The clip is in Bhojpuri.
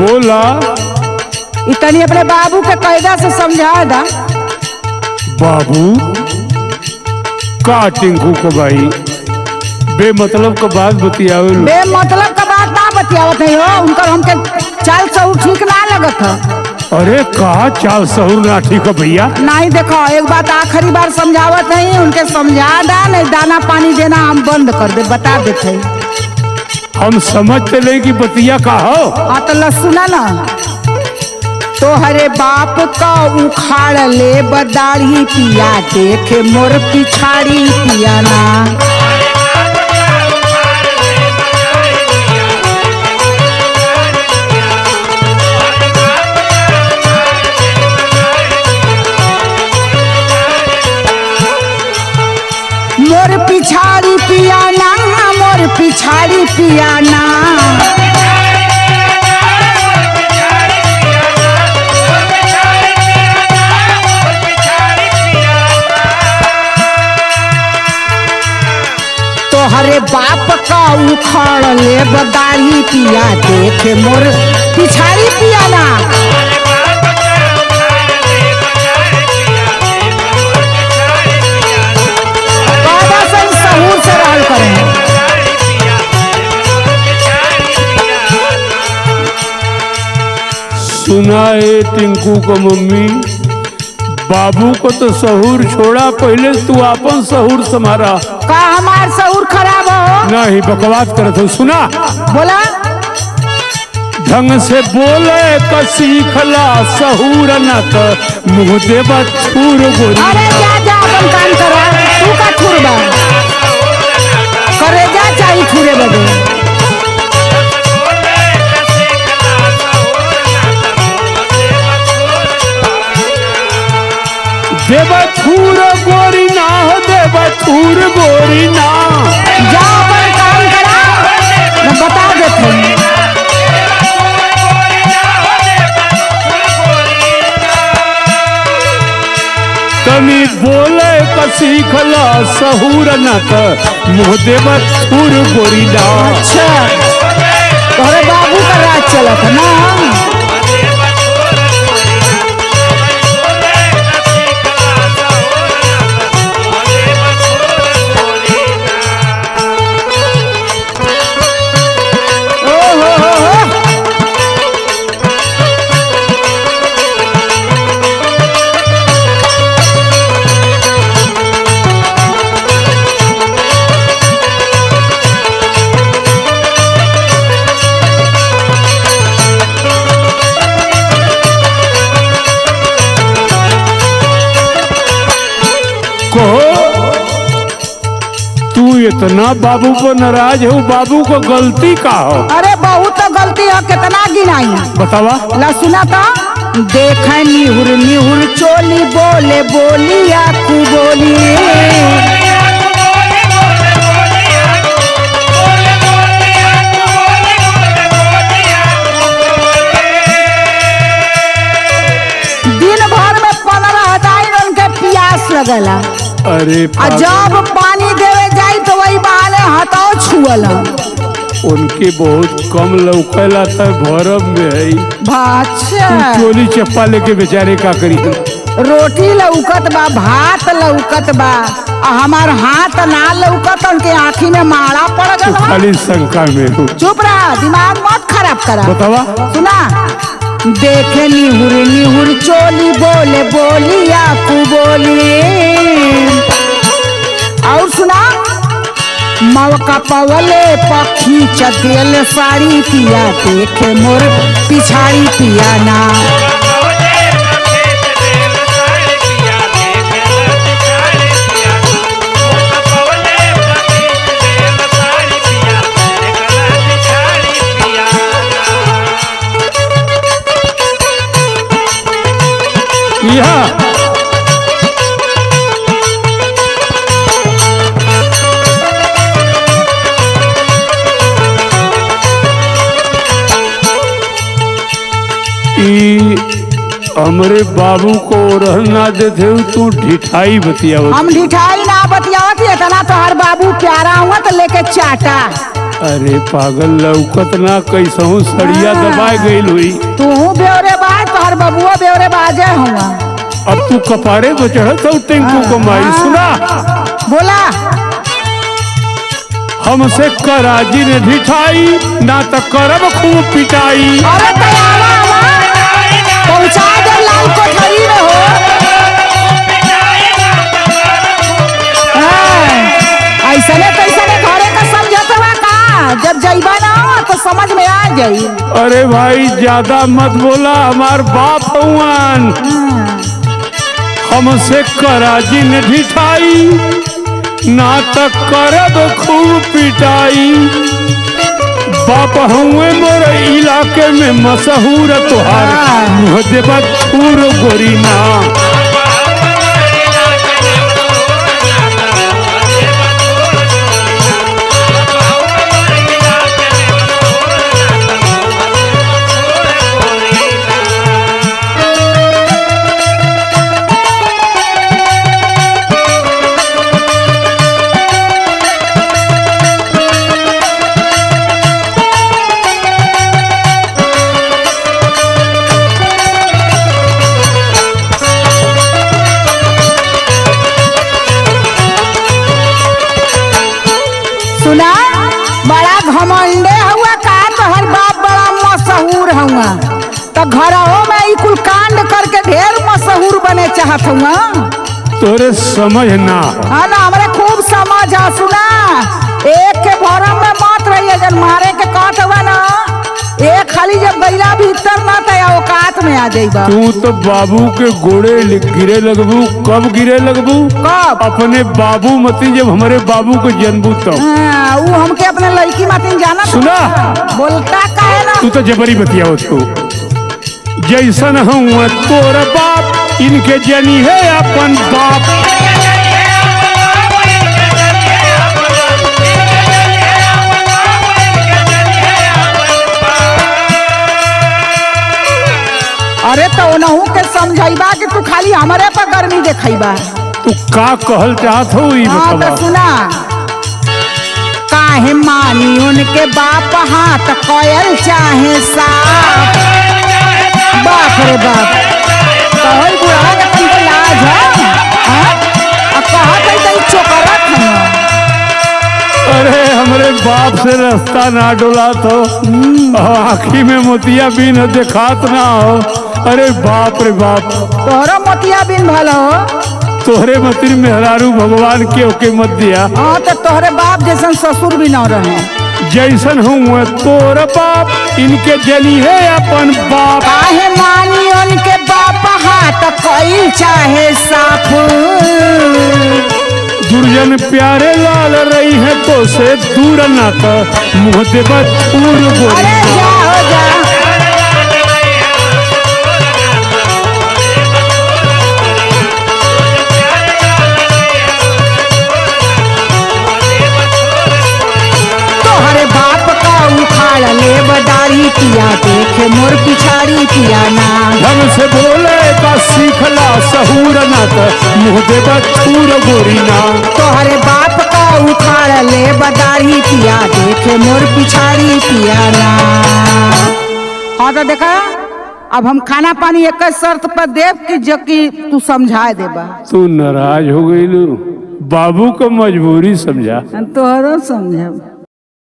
बोला। इतनी अपने बाबू के कायदा से समझा दा। बाबू का टिंकू को भाई बेमतलब का बात बतियावे लो। बेमतलब का बात ना बतियावत है हो, उनका हमके चाल सहू ठीक ना लगत है। अरे कहा चाल सहूर ना ठीक है भैया। नहीं देखो, एक बात आखिरी बार समझावत नहीं, उनके समझा दा, नहीं दाना पानी देना हम बंद कर दे, बता देते। हम समझते ले कि बतिया का हो। हाँ तो लसुना ना, तो हरे बाप का उखाड़ ले बदाढ़ी पिया, देखे मोर पिछाड़ी पिया ना। मोर पिछाड़ी पिया ना, मोर पिछाड़ी पिया ना। हरे बाप का उखाड़ ले बदाढ़ी पिया, देखे मोर पिछाड़ी पिया ना। कायदा से सहूर से रहल करें। सुना है टिंकू को मम्मी, बाबू को तो सहूर छोड़ा, पहले तू अपन सहूर संभारा। का हमार सहूर खराब हो? नहीं बकवास करत हो। सुना बोला, ढंग से बोले का सीखला, सहूर न तो मुँह देवा थूर गोरी। अरे जा जा अपन काम करा, तू का थूरबा करे, जा चाहिए थूरे बदे। देवा थूर गोरी ना हो, देवा थूर गोरी ना। जा अपन काम करा, मैं बता देते हैं। तनी बोले का सीखला, सहूर न तो मुँह देवा थूर गोरी ना। अच्छा, तोहरे बाबू का राज चलत है ना। इतना बाबू को नाराज हो, बाबू को गलती का हो? अरे बहुत तो गलती है, कितना गिनाई बतावा। ला सुना था, देख निहुर निहुर चोली, बोले बोलिया कु बोली। दिन भर में 15,000 उनके प्यास लगला। अरे जब पानी देवे जाई तो वही बहाने हटाओ छुअला। उनके बहुत कम लौकला था, भरम में है। अच्छा, चोली चप्पा लेके बेचारे का करी। रोटी लौकत बा, भात लौकत बा, हमार हाथ ना लौकत, उनके आँखी में माड़ा पड़ गया। खाली शंका में हो। चुप रहा, दिमाग मत खराब करा। बतावा। सुना, देखे निहुर निहुर चोली, बोले बोलिया कु बोली। और सुना, मौका पवले पखी चदेल साड़ी पिया, देखे मोर पिछाड़ी पिया ना। हमरे बाबू को रहना देते हो, तू ढिठाई बतिया। हम ढिठाई ना बतियावत, इतना तो हर बाबू प्यारा हुआ तो लेके चाटा। अरे पागल लौकत ना कैसहू सड़िया दबाए गई हुई। तू बेवरे बाज तोहर बबुआ बेवरे बाजे हुआ। अब तू कपारे तो चढ़त हो टेंकू को माई। सुना बोला हमसे कराजी ने ढिठाई ना तो करब खूब पिटाई। अरे तैयारा पहुंचा दे लाल कोठरी में हो। ऐसने कैसने घरे का समझत बा का जब जइबा ना तो समझ में आ जाई। अरे भाई ज्यादा मत बोला हमार बाप हवन। हमसे कराजी ने ढिठाई ना तो करब खूब पिटाई। बाप हुए मोर इलाके में मशहूर तोहार मुँह देबा छूर गोरी ना। सुना बड़ा घमंडे हुआ का तोहर बाप बड़ा मशहूर हुआ तो घरों में ई कुल कांड करके ढेर मशहूर बने चाहत हुआ। तोरे समझ ना हाँ ना हमरे खूब समझ आ। सुना एक के भरम में मत रहिए जन मारे के काट हुआ ना एक खाली जब गैला भीतर ना तो औकात में आ जाइबा। तू तो बाबू के गोड़े गिरे लगबू। कब गिरे लगबू? कब? अपने बाबू मती जब हमारे बाबू को जन्मू तब। वो हमके अपने लड़की मातिन जाना सुना बोलता का है ना। तू तो जबरी बतिया उसको जैसन हूँ तोर बाप इनके जनी है अपन बाप। अरे तो नहू के समझाइबा कि तू खाली हमारे पर गर्मी देखइबा। तू का कहल चाहत हो ई हाँ बतावा। तो सुना काहे मानी उनके बाप हाथ कोयल चाहे साफ। बाप रे बाप कहल बुढ़ा के तुमको लाज है अब कहत है तो चोकरत है। अरे हमरे बाप से रास्ता ना डोला तो आँखी में मोतिया बिन देखात ना हो। अरे बाप रे बाप तोहरा मोतिया बिन भलो तोहरे मतिर मेहरारू भगवान के ओके मत दिया। हाँ तो तोहरे बाप जैसन ससुर भी ना रहे। जैसन हूँ तोर बाप इनके जनी है अपन बाप। काहे मानी उनके बाप हाथ कोई चाहे साफ। दुर्जन प्यारे लाल रही है तो से दूर ना तो मुँह देबा छूर गोरी। अरे जाओ जा तोहरे बाप का उखाड़ ले बदारी पिया देखे मोर पिछाड़ी पिया ना। ढंग से बोले का सीखला सहूर ना तो मुँह देबा छूर गोरी ना। तोहरे बाप का उखाड़ ले बदारी पिया देखे मोर पिछाड़ी पिया ना। हाँ तो देखा अब हम खाना पानी एक शर्त पर देव की जो कि तू समझाए देबा। तू नाराज हो गई बाबू को मजबूरी समझा। तोहरो समझब।